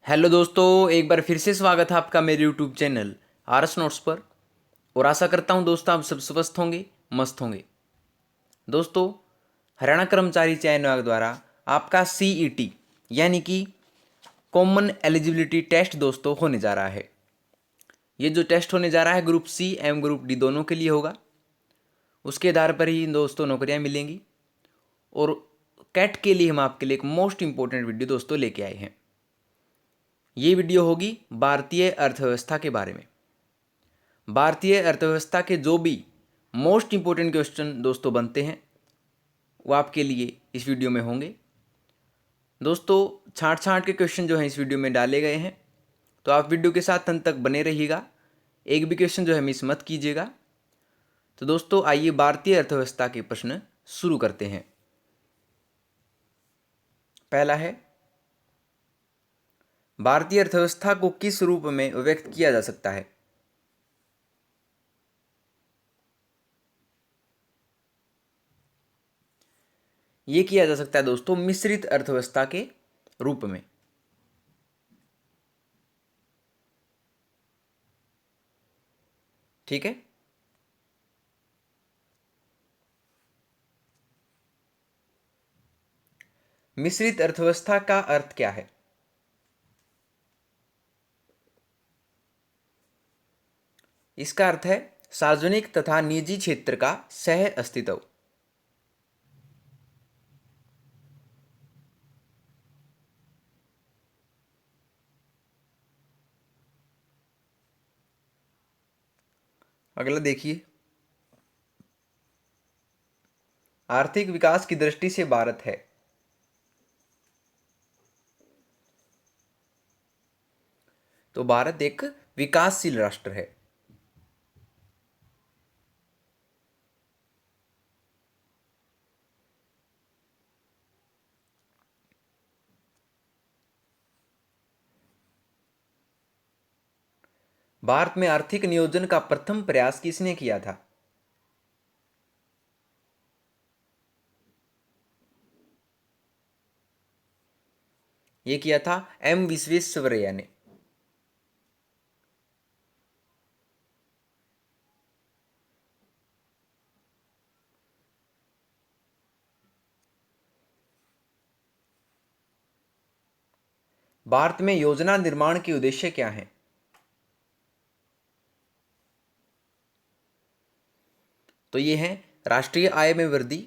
Hello दोस्तों, एक बार फिर से स्वागत है आपका मेरे यूट्यूब चैनल आरएस नोट्स पर। और आशा करता हूं दोस्तों आप सब स्वस्थ होंगे, मस्त होंगे। दोस्तों, हरियाणा कर्मचारी चयन आयोग द्वारा आपका सीईटी यानी कि कॉमन एलिजिबिलिटी टेस्ट दोस्तों होने जा रहा है। ये जो टेस्ट होने जा रहा है ग्रुप सी एवं ग्रुप डी दोनों के लिए होगा। उसके आधार पर ही दोस्तों नौकरियां मिलेंगी। और कैट के लिए हम आपके लिए एक मोस्ट इंपॉर्टेंट वीडियो दोस्तों लेके आए हैं। ये वीडियो होगी भारतीय अर्थव्यवस्था के बारे में। भारतीय अर्थव्यवस्था के जो भी मोस्ट इंपॉर्टेंट क्वेश्चन दोस्तों बनते हैं वो आपके लिए इस वीडियो में होंगे। दोस्तों, छांट छांट के क्वेश्चन जो हैं इस वीडियो में डाले गए हैं, तो आप वीडियो के साथ अंत तक बने रहिएगा। एक भी क्वेश्चन जो है मिस मत कीजिएगा। तो दोस्तों आइए भारतीय अर्थव्यवस्था के प्रश्न शुरू करते हैं। पहला है, भारतीय अर्थव्यवस्था को किस रूप में व्यक्त किया जा सकता है? ये किया जा सकता है दोस्तों मिश्रित अर्थव्यवस्था के रूप में। ठीक है। मिश्रित अर्थव्यवस्था का अर्थ क्या है? इसका अर्थ है सार्वजनिक तथा निजी क्षेत्र का सह अस्तित्व। अगला देखिए, आर्थिक विकास की दृष्टि से भारत है। तो भारत एक विकासशील राष्ट्र है। भारत में आर्थिक नियोजन का प्रथम प्रयास किसने किया था? यह किया था एम विश्वेश्वरैया ने। भारत में योजना निर्माण के उद्देश्य क्या हैं? तो ये हैं राष्ट्रीय आय में वृद्धि,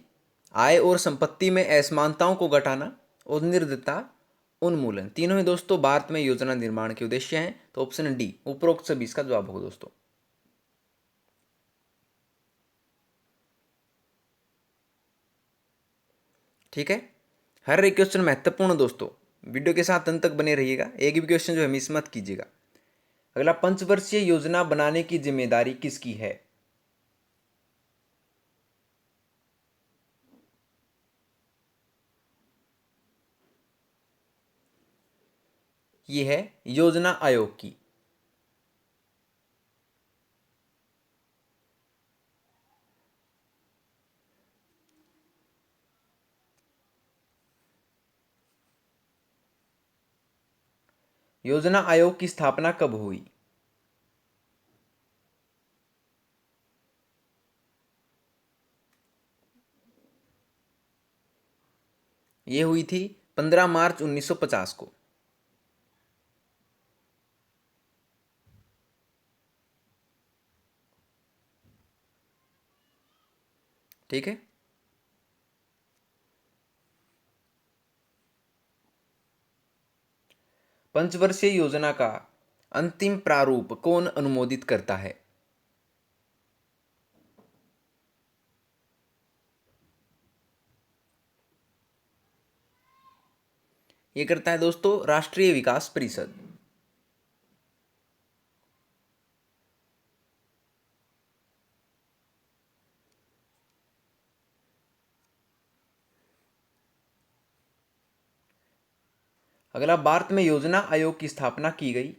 आय और संपत्ति में असमानताओं को घटाना और निर्धनता उन्मूलन। तीनों ही दोस्तों भारत में योजना निर्माण के उद्देश्य हैं। तो ऑप्शन डी उपरोक्त सभी इसका जवाब होगा दोस्तों। ठीक है। हर एक क्वेश्चन महत्वपूर्ण दोस्तों, वीडियो के साथ अंत तक बने रहिएगा। एक भी क्वेश्चन जो है मिस मत कीजिएगा। अगला, पंचवर्षीय योजना बनाने की जिम्मेदारी किसकी है? ये है योजना आयोग की। योजना आयोग की स्थापना कब हुई? ये हुई थी 15 मार्च 1950 को। ठीक है। पंचवर्षीय योजना का अंतिम प्रारूप कौन अनुमोदित करता है? ये करता है दोस्तों राष्ट्रीय विकास परिषद। अगला, भारत में योजना आयोग की स्थापना की गई।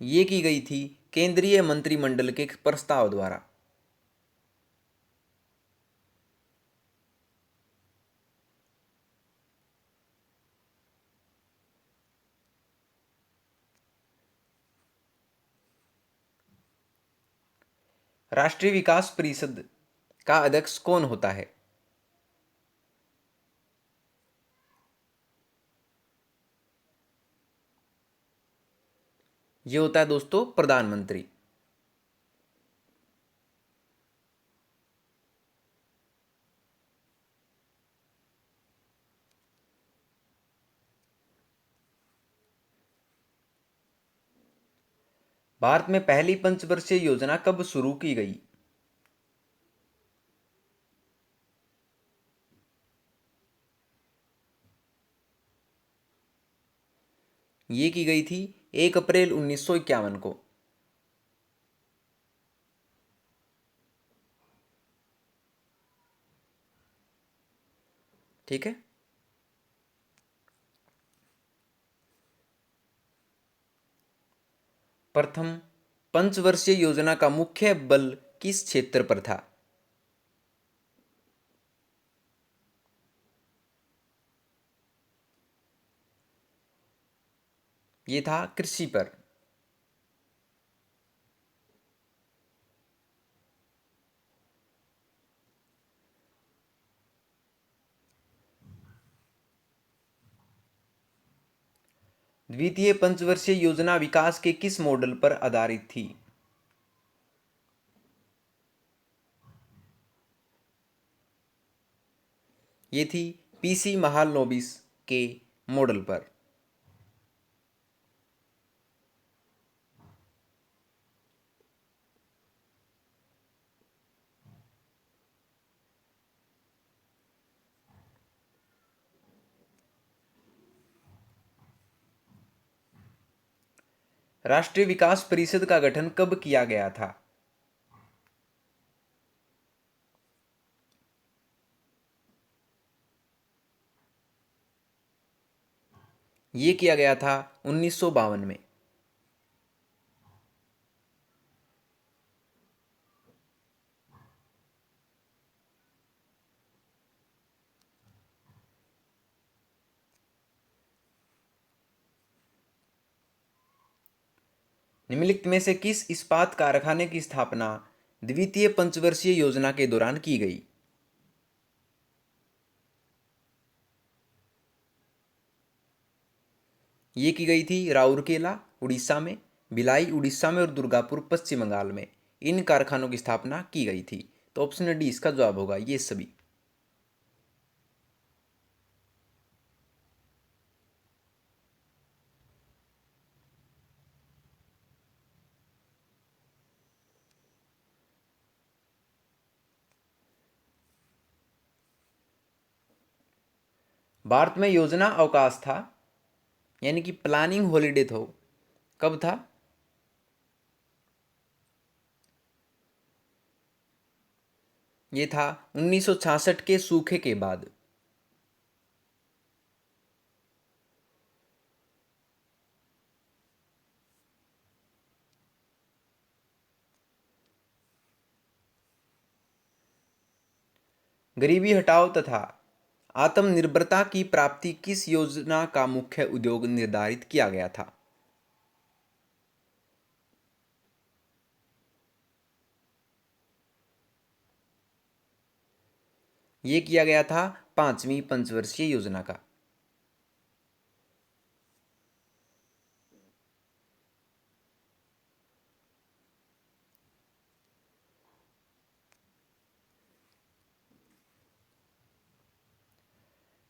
ये की गई थी केंद्रीय मंत्रिमंडल के प्रस्ताव द्वारा। राष्ट्रीय विकास परिषद का अध्यक्ष कौन होता है? ये होता है दोस्तों प्रधानमंत्री। भारत में पहली पंचवर्षीय योजना कब शुरू की गई? ये की गई थी 1 अप्रैल 1951 को। ठीक है। प्रथम पंचवर्षीय योजना का मुख्य बल किस क्षेत्र पर था? ये था कृषि पर। द्वितीय पंचवर्षीय योजना विकास के किस मॉडल पर आधारित थी? ये थी पीसी महालनोबिस के मॉडल पर। राष्ट्रीय विकास परिषद का गठन कब किया गया था? ये किया गया था 1952 में। निम्नलिखित में से किस इस्पात कारखाने की स्थापना द्वितीय पंचवर्षीय योजना के दौरान की गई? ये की गई थी राउरकेला उड़ीसा में, भिलाई उड़ीसा में और दुर्गापुर पश्चिम बंगाल में। इन कारखानों की स्थापना की गई थी। तो ऑप्शन डी इसका जवाब होगा, ये सभी। भारत में योजना अवकाश था, यानी कि प्लानिंग हॉलीडे था, कब था? ये था 1966 के सूखे के बाद। गरीबी हटाओ तथा आत्मनिर्भरता की प्राप्ति किस योजना का मुख्य उद्योग निर्धारित किया गया था? ये किया गया था पांचवी पंचवर्षीय योजना का।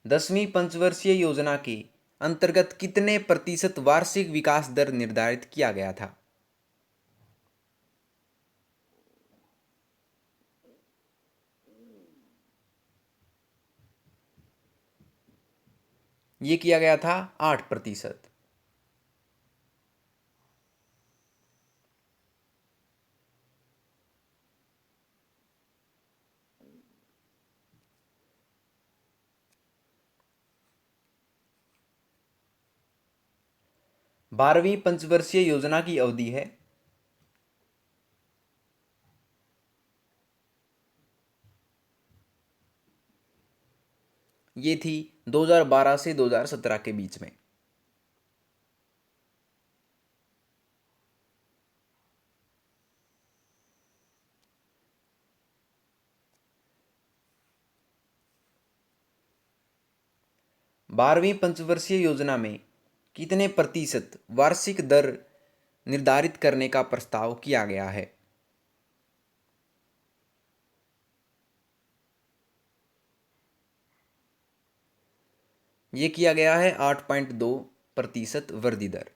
दसवीं पंचवर्षीय योजना के अंतर्गत कितने प्रतिशत वार्षिक विकास दर निर्धारित किया गया था? ये किया गया था 8%। बारहवीं पंचवर्षीय योजना की अवधि है। ये थी 2012 से 2017 के बीच में। 12वीं पंचवर्षीय योजना में कितने प्रतिशत वार्षिक दर निर्धारित करने का प्रस्ताव किया गया है? ये किया गया है 8.2% वृद्धि दर।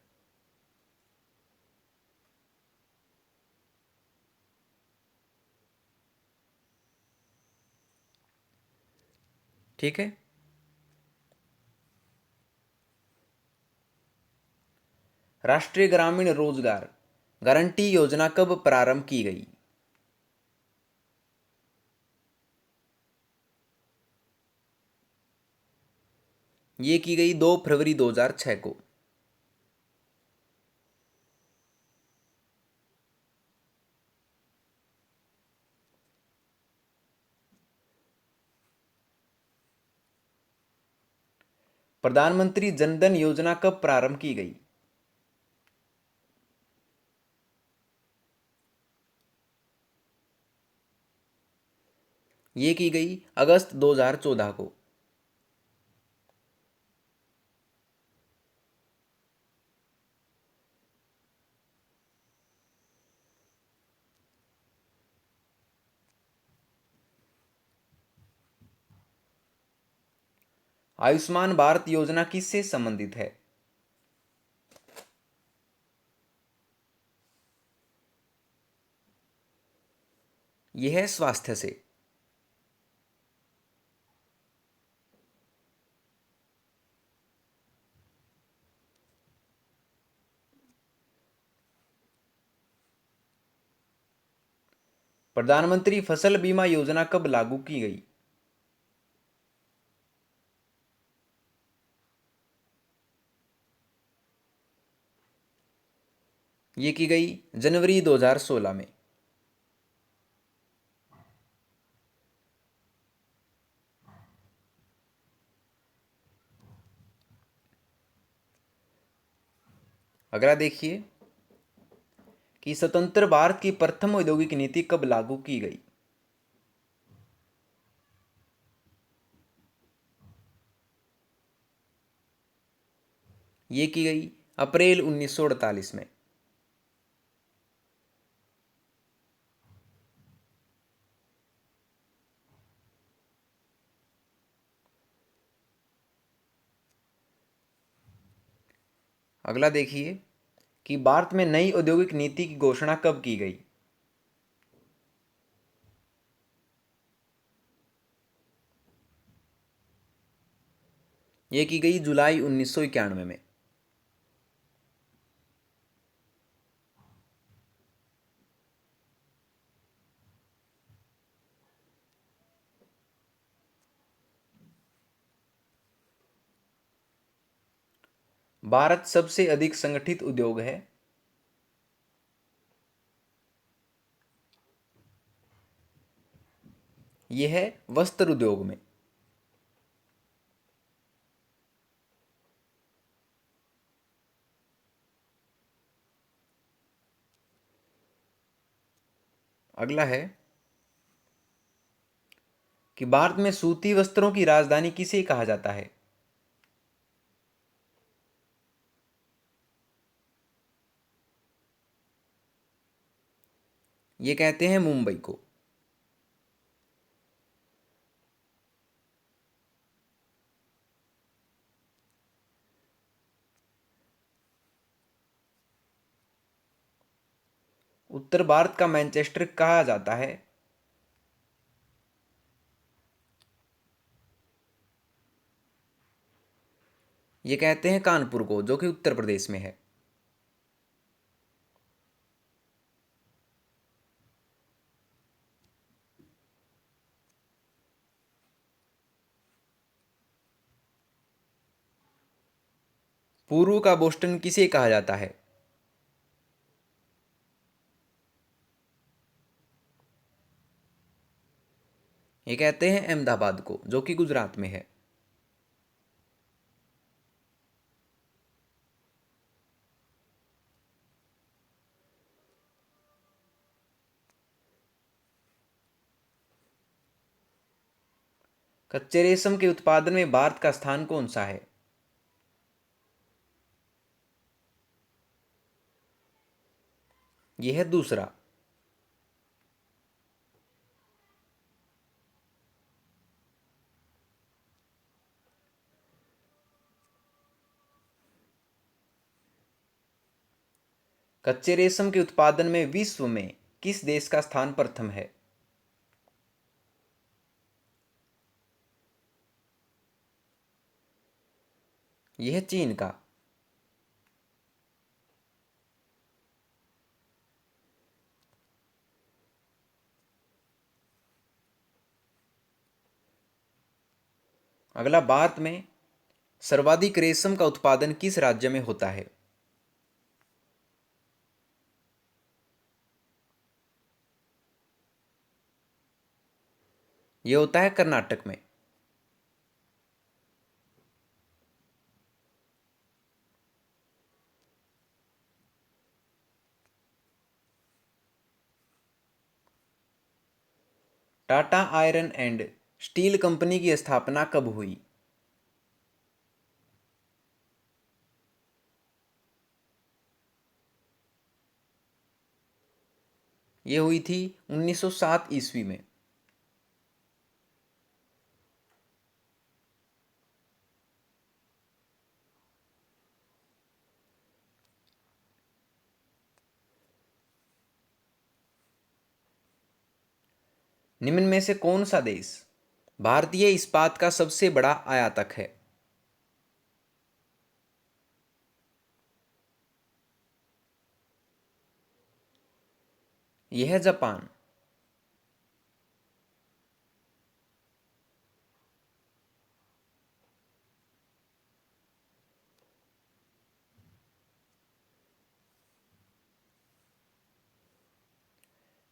ठीक है। राष्ट्रीय ग्रामीण रोजगार गारंटी योजना कब प्रारंभ की गई? ये की गई 2 फरवरी 2006 को। प्रधानमंत्री जनधन योजना कब प्रारंभ की गई? ये की गई अगस्त 2014 को। आयुष्मान भारत योजना किससे संबंधित है? यह है स्वास्थ्य से। प्रधानमंत्री फसल बीमा योजना कब लागू की गई? ये की गई जनवरी 2016 में। अगला देखिए कि स्वतंत्र भारत की प्रथम औद्योगिक नीति कब लागू की गई? ये की गई अप्रैल 1948 में। अगला देखिए कि भारत में नई औद्योगिक नीति की घोषणा कब की गई? ये की गई जुलाई 1991 में। भारत सबसे अधिक संगठित उद्योग है? यह है वस्त्र उद्योग में। अगला है कि भारत में सूती वस्त्रों की राजधानी किसे कहा जाता है? ये कहते हैं मुंबई को। उत्तर भारत का मैनचेस्टर कहा जाता है? ये कहते हैं कानपुर को, जो कि उत्तर प्रदेश में है। पूर्व का बोस्टन किसे कहा जाता है? ये कहते हैं अहमदाबाद को, जो कि गुजरात में है। कच्चे रेशम के उत्पादन में भारत का स्थान कौन सा है? यह है दूसरा। कच्चे रेशम के उत्पादन में विश्व में किस देश का स्थान प्रथम है? यह है चीन का। अगला, भारत में सर्वाधिक रेशम का उत्पादन किस राज्य में होता है? यह होता है कर्नाटक में। Tata iron and steel company की स्थापना कब हुई? यह हुई थी 1907 ईस्वी में। निम्न में से कौन सा देश भारतीय इस्पात का सबसे बड़ा आयातक है? यह है जापान।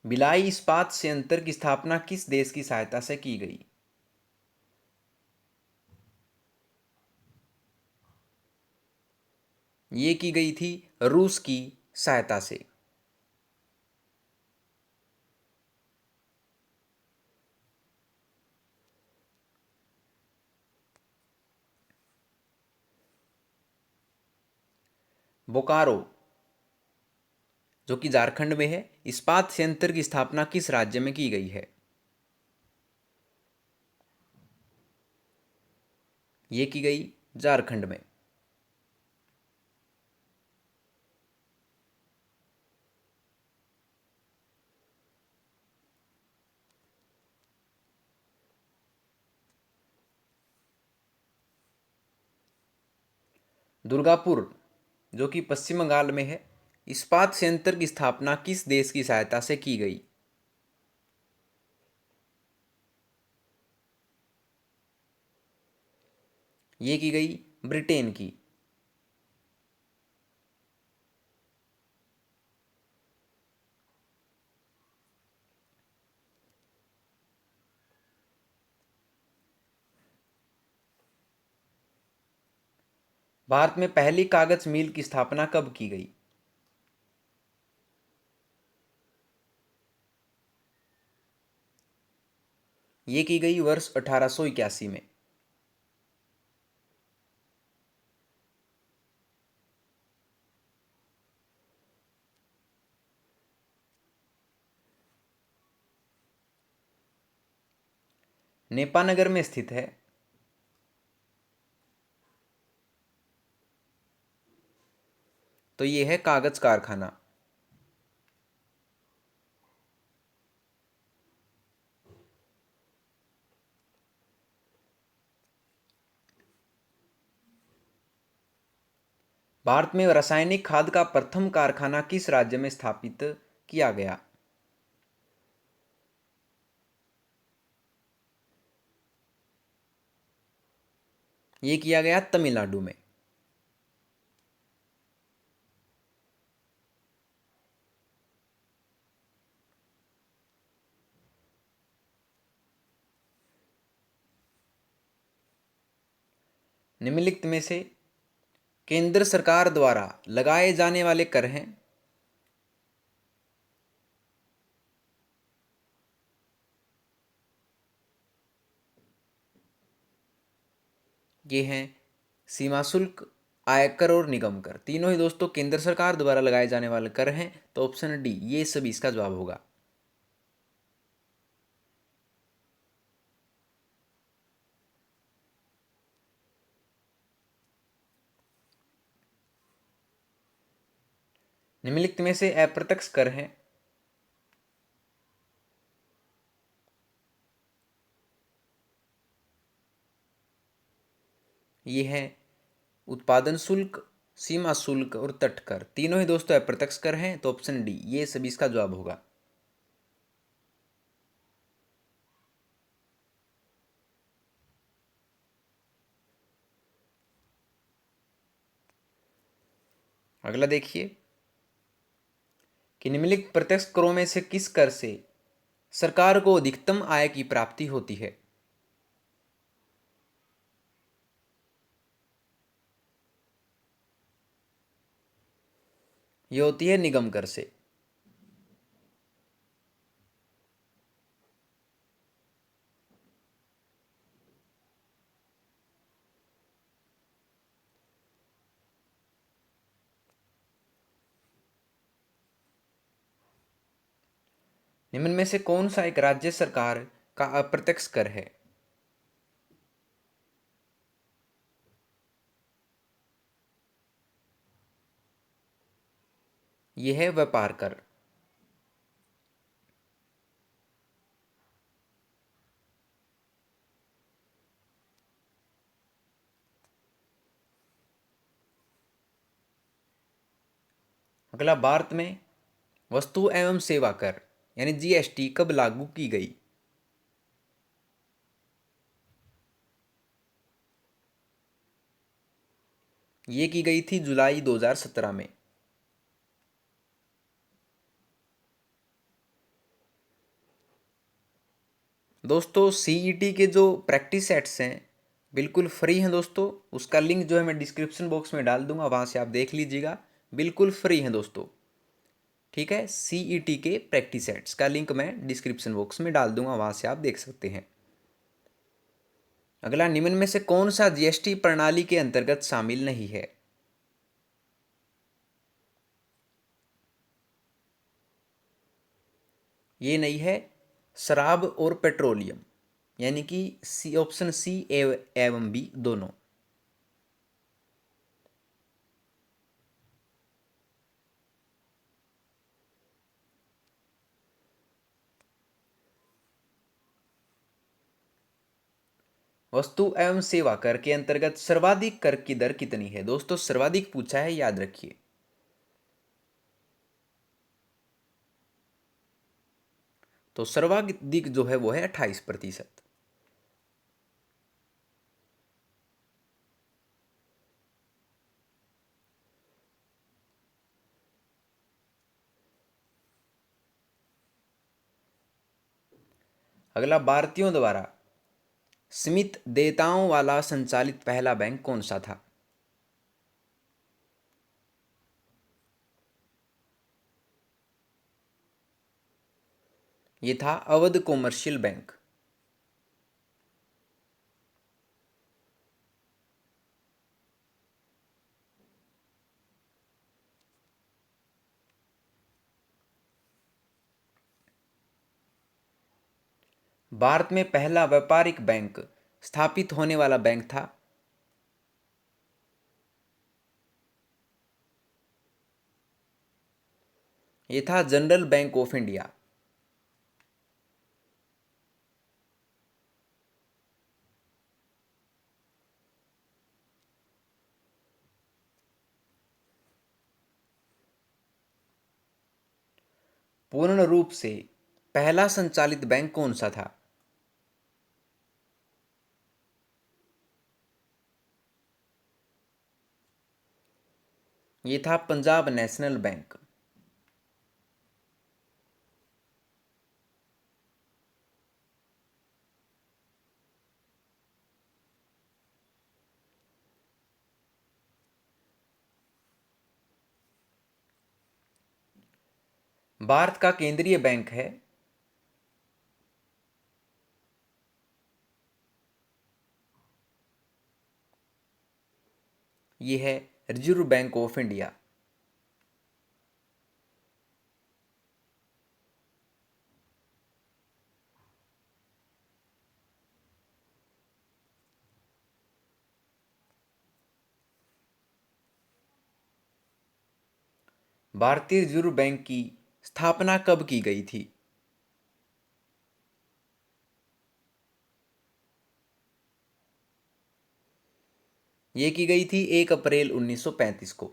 भिलाई इस्पात संयंत्र की स्थापना किस देश की सहायता से की गई? ये की गई थी रूस की सहायता से। बोकारो, जो कि झारखंड में है, इस्पात संयंत्र की स्थापना किस राज्य में की गई है? ये की गई झारखंड में। दुर्गापुर, जो कि पश्चिम बंगाल में है, इस्पात संयंत्र की स्थापना किस देश की सहायता से की गई? ये की गई ब्रिटेन की। भारत में पहली कागज मिल की स्थापना कब की गई? ये की गई वर्ष 1881 में। नेपानगर में स्थित है। तो ये है कागज कारखाना। भारत में रासायनिक खाद का प्रथम कारखाना किस राज्य में स्थापित किया गया? ये किया गया तमिलनाडु में। निम्नलिखित में से केंद्र सरकार द्वारा लगाए जाने वाले कर हैं? ये हैं सीमा शुल्क, आयकर और निगम कर, तीनों ही दोस्तों केंद्र सरकार द्वारा लगाए जाने वाले कर हैं, तो ऑप्शन डी ये सभी इसका जवाब होगा। निम्नलिखित में से अप्रत्यक्ष कर हैं। ये है उत्पादन शुल्क, सीमा शुल्क और तट कर, तीनों ही दोस्तों अप्रत्यक्ष कर हैं, तो ऑप्शन डी ये सभी इसका जवाब होगा। अगला देखिए कि निम्नलिखित प्रत्यक्ष करों में से किस कर से सरकार को अधिकतम आय की प्राप्ति होती है। यह होती है निगम कर से। निम्न में से कौन सा एक राज्य सरकार का अप्रत्यक्ष कर है। यह है व्यापार कर। अगला, भारत में वस्तु एवं सेवा कर यानी जीएसटी कब लागू की गई। ये की गई थी जुलाई 2017 में। दोस्तों सीईटी के जो प्रैक्टिस सेट्स हैं बिल्कुल फ्री हैं दोस्तों, उसका लिंक जो है मैं डिस्क्रिप्शन बॉक्स में डाल दूंगा, वहाँ से आप देख लीजिएगा, बिल्कुल फ्री हैं दोस्तों। ठीक है, सीईटी के प्रैक्टिस सेट्स का लिंक मैं डिस्क्रिप्शन बॉक्स में डाल दूंगा, वहाँ से आप देख सकते हैं। अगला, निम्न में से कौन सा जीएसटी प्रणाली के अंतर्गत शामिल नहीं है। ये नहीं है शराब और पेट्रोलियम, यानी कि सी, ऑप्शन सी एवं बी दोनों। वस्तु एवं सेवा कर के अंतर्गत सर्वाधिक कर की दर कितनी है। दोस्तों सर्वाधिक पूछा है, याद रखिए। तो सर्वाधिक जो है वो है 28%। अगला, भारतीयों द्वारा सीमित देयताओं वाला संचालित पहला बैंक कौन सा था। ये था अवध कॉमर्शियल बैंक। भारत में पहला व्यापारिक बैंक स्थापित होने वाला बैंक था। ये था जनरल बैंक ऑफ इंडिया। पूर्ण रूप से पहला संचालित बैंक कौन सा था। ये था पंजाब नेशनल बैंक। भारत का केंद्रीय बैंक है। ये है रिजर्व बैंक ऑफ इंडिया। भारतीय रिजर्व बैंक की स्थापना कब की गई थी? ये की गई थी 1 अप्रैल 1935 को।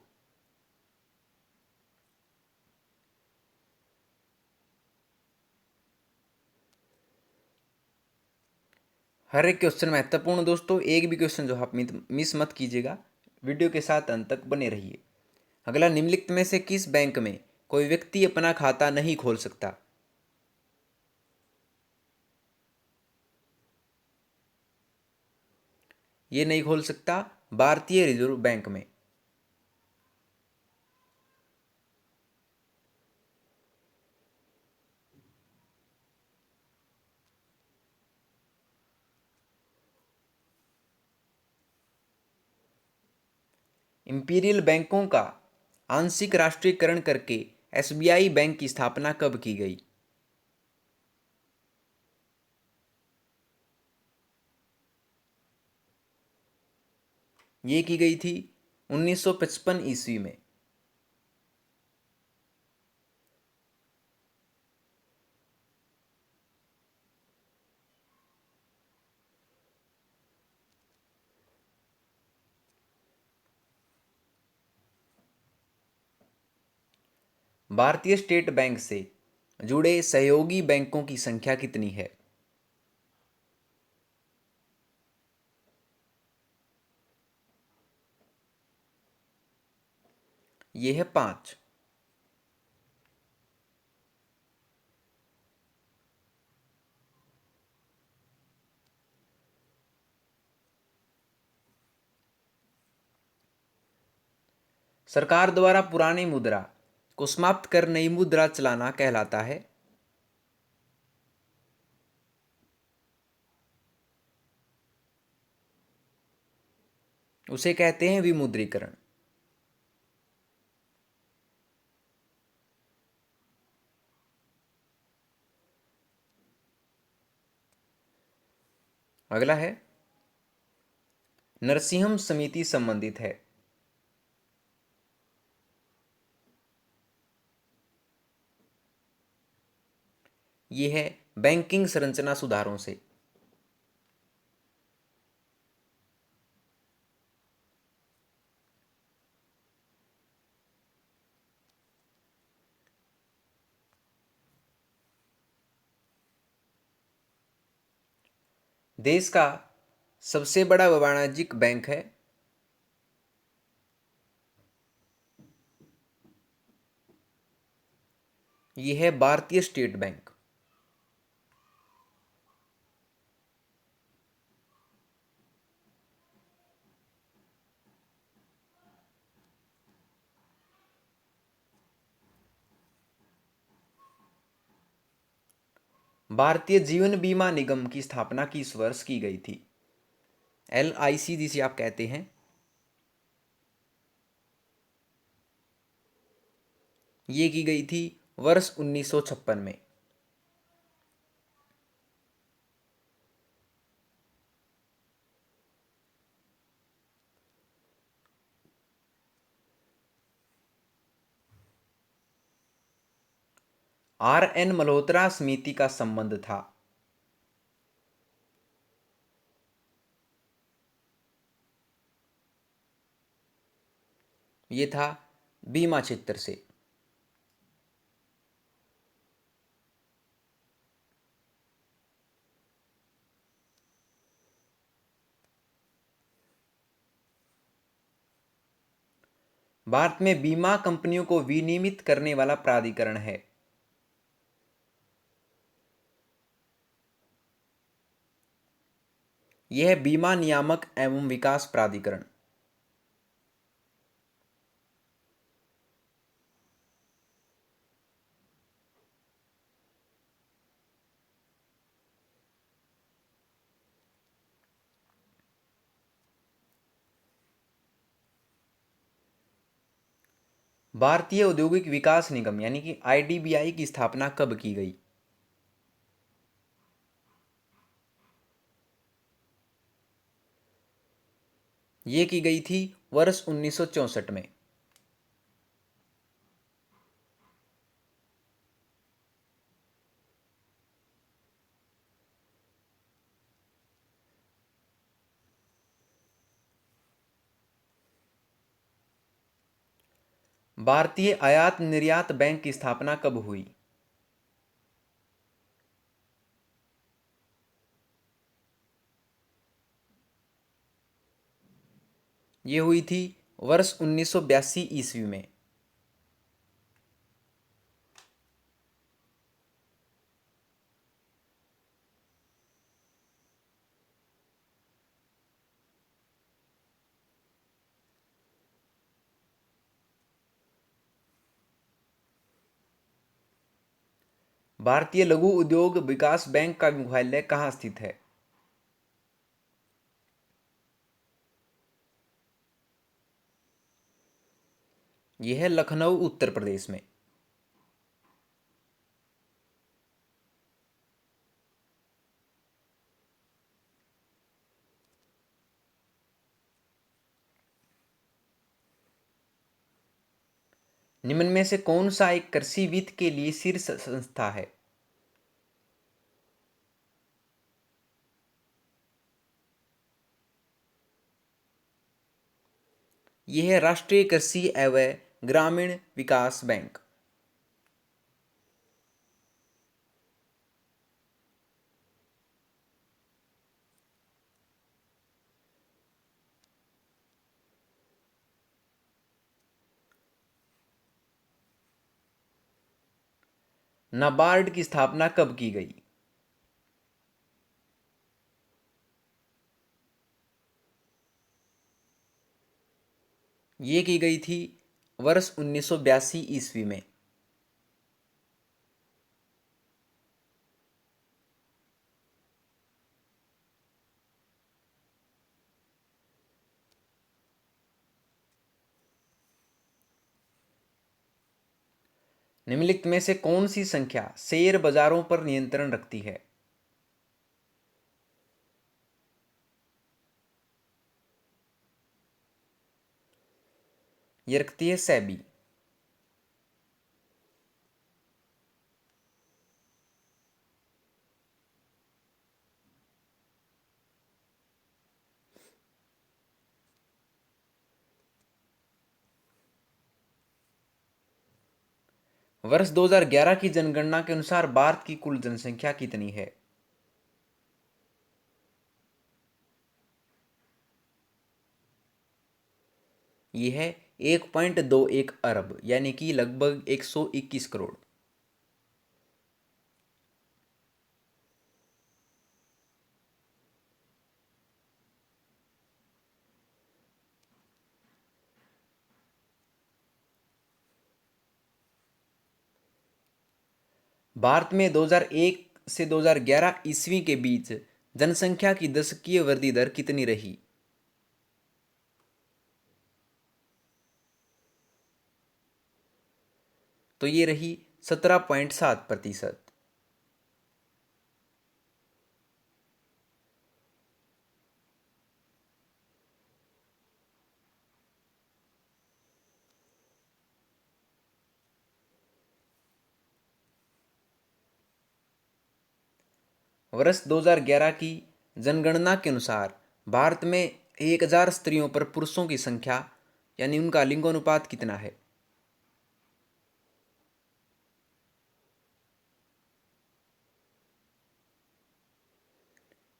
हर एक क्वेश्चन महत्वपूर्ण दोस्तों, एक भी क्वेश्चन जो आप मिस मत कीजिएगा, वीडियो के साथ अंत तक बने रहिए। अगला, निम्नलिखित में से किस बैंक में कोई व्यक्ति अपना खाता नहीं खोल सकता? ये नहीं खोल सकता भारतीय रिजर्व बैंक में। इंपीरियल बैंकों का आंशिक राष्ट्रीयकरण करके एसबीआई बैंक की स्थापना कब की गई? ये की गई थी 1955 ईस्वी में। भारतीय स्टेट बैंक से जुड़े सहयोगी बैंकों की संख्या कितनी है? ये है 5। सरकार द्वारा पुरानी मुद्रा को समाप्त कर नई मुद्रा चलाना कहलाता है। उसे कहते हैं विमुद्रीकरण। अगला है, नरसिंहम समिति संबंधित है। ये है बैंकिंग संरचना सुधारों से। देश का सबसे बड़ा वाणिज्यिक बैंक है। ये है भारतीय स्टेट बैंक। भारतीय जीवन बीमा निगम की स्थापना किस वर्ष की गई थी? LIC जिसे आप कहते हैं। ये की गई थी वर्ष 1956 में। RN मल्होत्रा समिति का संबंध था। ये था बीमा क्षेत्र से। भारत में बीमा कंपनियों को विनियमित करने वाला प्राधिकरण है। यह है बीमा नियामक एवं विकास प्राधिकरण। भारतीय औद्योगिक विकास निगम यानी कि आईडीबीआई की स्थापना कब की गई? ये की गई थी वर्ष 1964 में। भारतीय आयात निर्यात बैंक की स्थापना कब हुई? ये हुई थी वर्ष 1982 ईस्वी में। भारतीय लघु उद्योग विकास बैंक का मुख्यालय कहाँ स्थित है? यह है लखनऊ, उत्तर प्रदेश में। निम्न में से कौन सा एक कृषि वित्त के लिए शीर्ष संस्था है? यह है राष्ट्रीय कृषि एवं ग्रामीण विकास बैंक। नाबार्ड की स्थापना कब की गई? ये की गई थी वर्ष 1982 ईस्वी में। निम्नलिखित में से कौन सी संख्या शेयर बाजारों पर नियंत्रण रखती है? ये रखती है सेबी। वर्ष 2011 की जनगणना के अनुसार भारत की कुल जनसंख्या कितनी है? यह है 1.21 अरब यानी कि लगभग 121 करोड़। भारत में 2001 से 2011 ईस्वी के बीच जनसंख्या की दशकीय वृद्धि दर कितनी रही? तो ये रही 17.7%। वर्ष 2011 की जनगणना के अनुसार भारत में 1000 स्त्रियों पर पुरुषों की संख्या यानी उनका लिंगानुपात कितना है?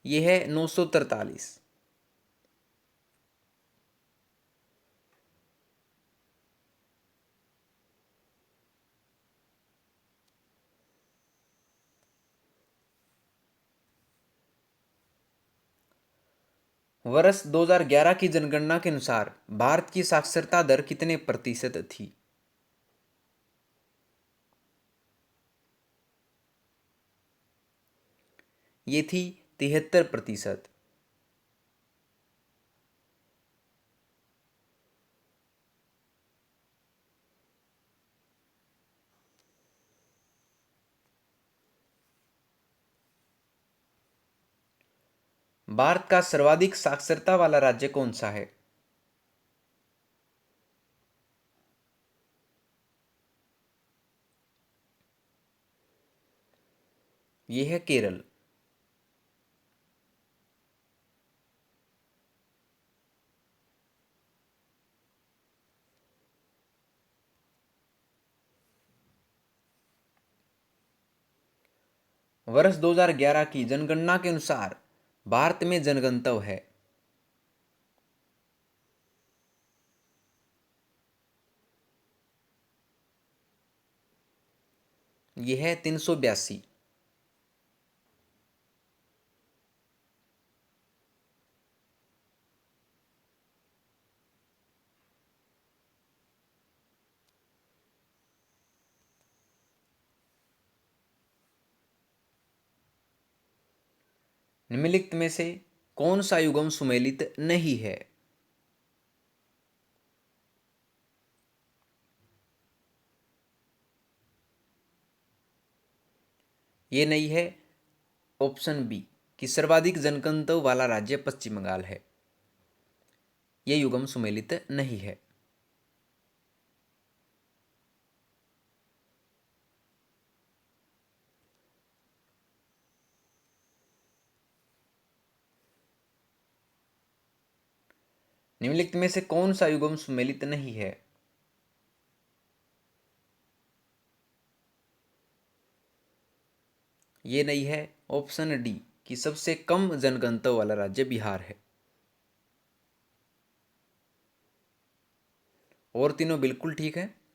यह है 943। वर्ष 2011 की जनगणना के अनुसार भारत की साक्षरता दर कितने प्रतिशत थी? ये थी 73%। भारत का सर्वाधिक साक्षरता वाला राज्य कौन सा है? ये है केरल। वर्ष 2011 की जनगणना के अनुसार भारत में जनगणतव्य है। यह है 382। निम्नलिखित में से कौन सा युग्म सुमेलित नहीं है? ये नहीं है ऑप्शन बी कि सर्वाधिक जनगणतव्य वाला राज्य पश्चिम बंगाल है। ये युग्म सुमेलित नहीं है। निम्नलिखित में से कौन सा युग्म सुमेलित नहीं है? ये नहीं है ऑप्शन डी कि सबसे कम जनगणतव्य वाला राज्य बिहार है। और तीनों बिल्कुल ठीक है।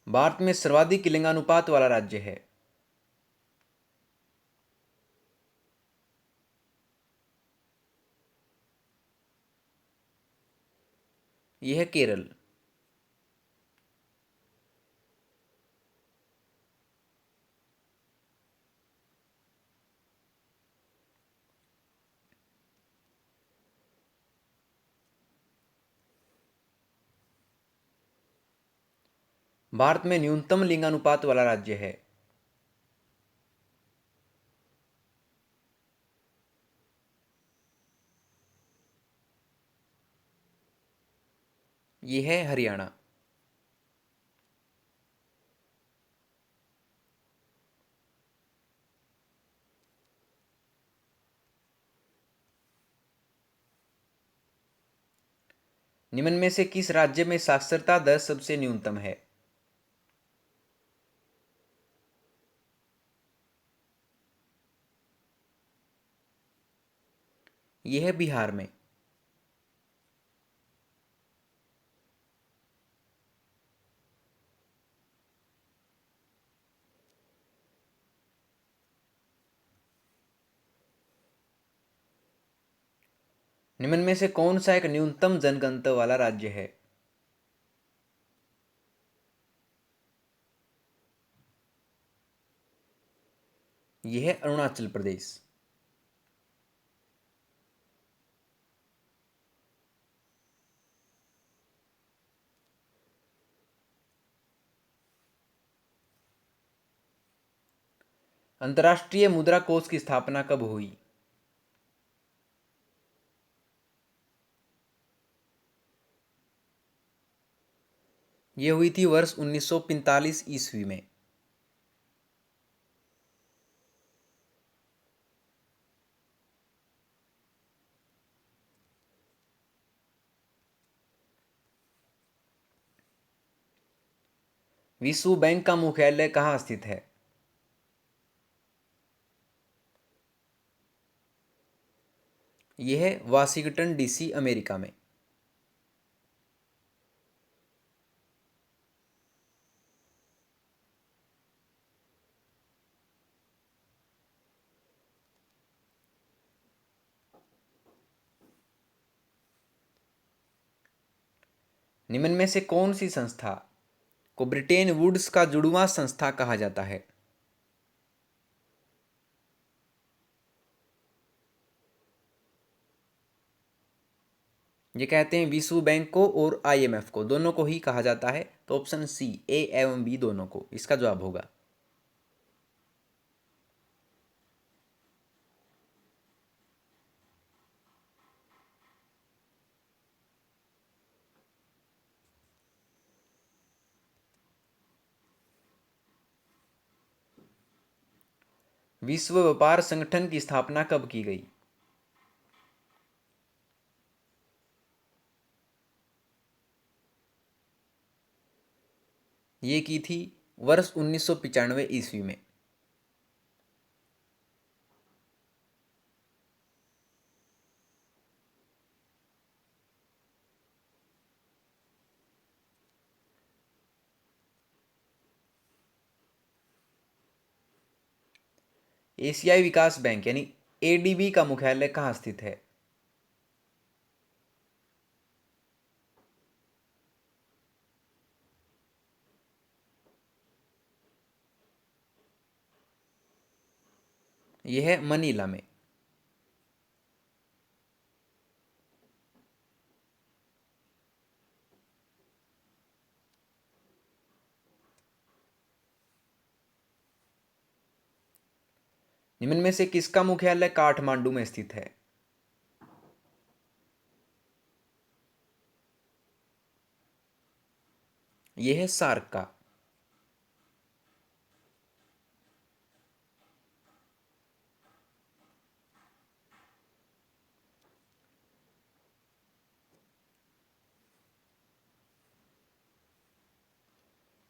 भारत में सर्वाधिक लिंगानुपात वाला राज्य है। यह है केरल। भारत में न्यूनतम लिंगानुपात वाला राज्य है। यह है हरियाणा। निम्न में से किस राज्य में साक्षरता दर सबसे न्यूनतम है? यह है बिहार में। निम्न में से कौन सा एक न्यूनतम जनगणतव्य वाला राज्य है? यह है अरुणाचल प्रदेश। अंतर्राष्ट्रीय मुद्रा कोष की स्थापना कब हुई? यह हुई थी वर्ष 1945 ईस्वी में। विश्व बैंक का मुख्यालय कहाँ स्थित है? यह है वाशिंगटन डीसी, अमेरिका में। निम्न में से कौन सी संस्था को ब्रिटेन वुड्स का जुड़वां संस्था कहा जाता है? ये कहते हैं विश्व बैंक को और आईएमएफ को, दोनों को ही कहा जाता है। तो ऑप्शन सी, ए एवं बी दोनों को इसका जवाब होगा। विश्व व्यापार संगठन की स्थापना कब की गई? ये की थी वर्ष 1995 ईस्वी में। एशियाई विकास बैंक यानी एडीबी का मुख्यालय कहाँ स्थित है? यह है मनीला में। निम्न में से किसका मुख्यालय काठमांडू में स्थित है? यह है सार्क का।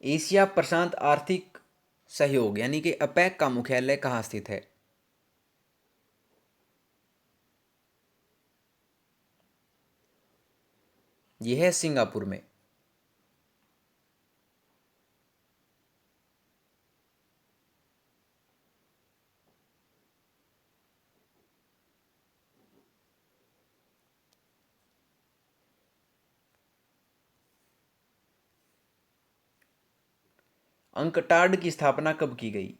एशिया प्रशांत आर्थिक सहयोग यानी कि अपेक का मुख्यालय कहाँ स्थित है? यह है सिंगापुर में। अंकटाड की स्थापना कब की गई?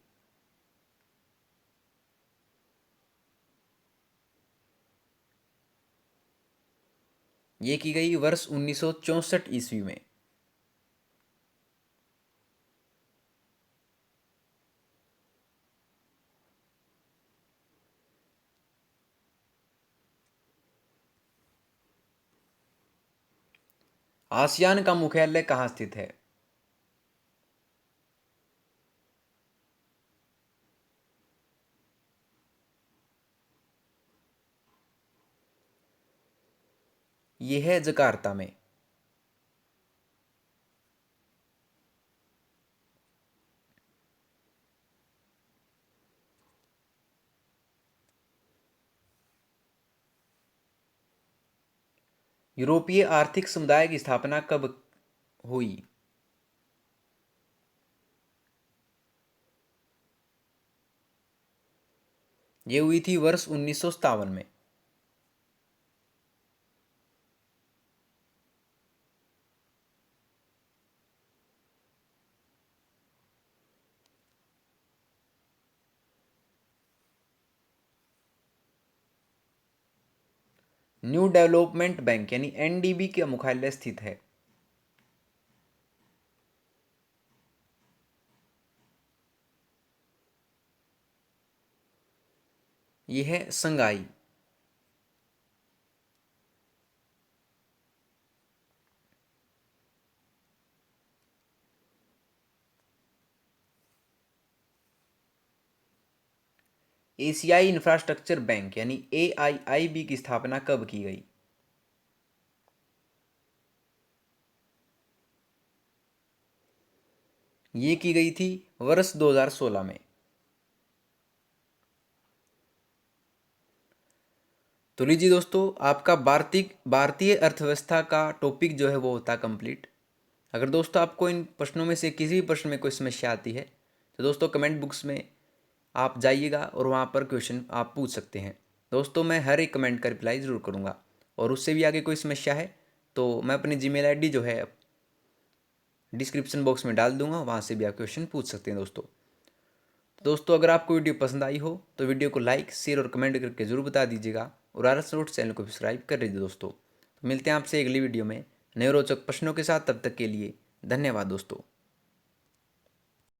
ये की गई वर्ष 1964 ईस्वी में। आसियान का मुख्यालय कहाँ स्थित है? यह है जकार्ता में। यूरोपीय आर्थिक समुदाय की स्थापना कब हुई? ये हुई थी वर्ष 1957 में। न्यू डेवलपमेंट बैंक यानी एनडीबी का मुख्यालय स्थित है? यह है संगाई। एशियाई इंफ्रास्ट्रक्चर बैंक यानी एआईआईबी की स्थापना कब की गई? ये की गई थी वर्ष 2016 में। तो लीजिए दोस्तों, आपका भारतीय अर्थव्यवस्था का टॉपिक जो है वो होता कंप्लीट। अगर दोस्तों आपको इन प्रश्नों में से किसी भी प्रश्न में कोई समस्या आती है तो दोस्तों कमेंट बॉक्स में आप जाइएगा और वहाँ पर क्वेश्चन आप पूछ सकते हैं। दोस्तों मैं हर एक कमेंट का रिप्लाई ज़रूर करूँगा, और उससे भी आगे कोई समस्या है तो मैं अपनी जीमेल आईडी जो है डिस्क्रिप्शन बॉक्स में डाल दूंगा, वहाँ से भी आप क्वेश्चन पूछ सकते हैं दोस्तों। तो दोस्तों अगर आपको वीडियो पसंद आई हो तो वीडियो को लाइक शेयर और कमेंट करके ज़रूर बता दीजिएगा, और आर एस नोट्स चैनल को सब्सक्राइब कर लीजिए दोस्तों। मिलते हैं आपसे अगली वीडियो में नए रोचक प्रश्नों के साथ। तब तक के लिए धन्यवाद दोस्तों।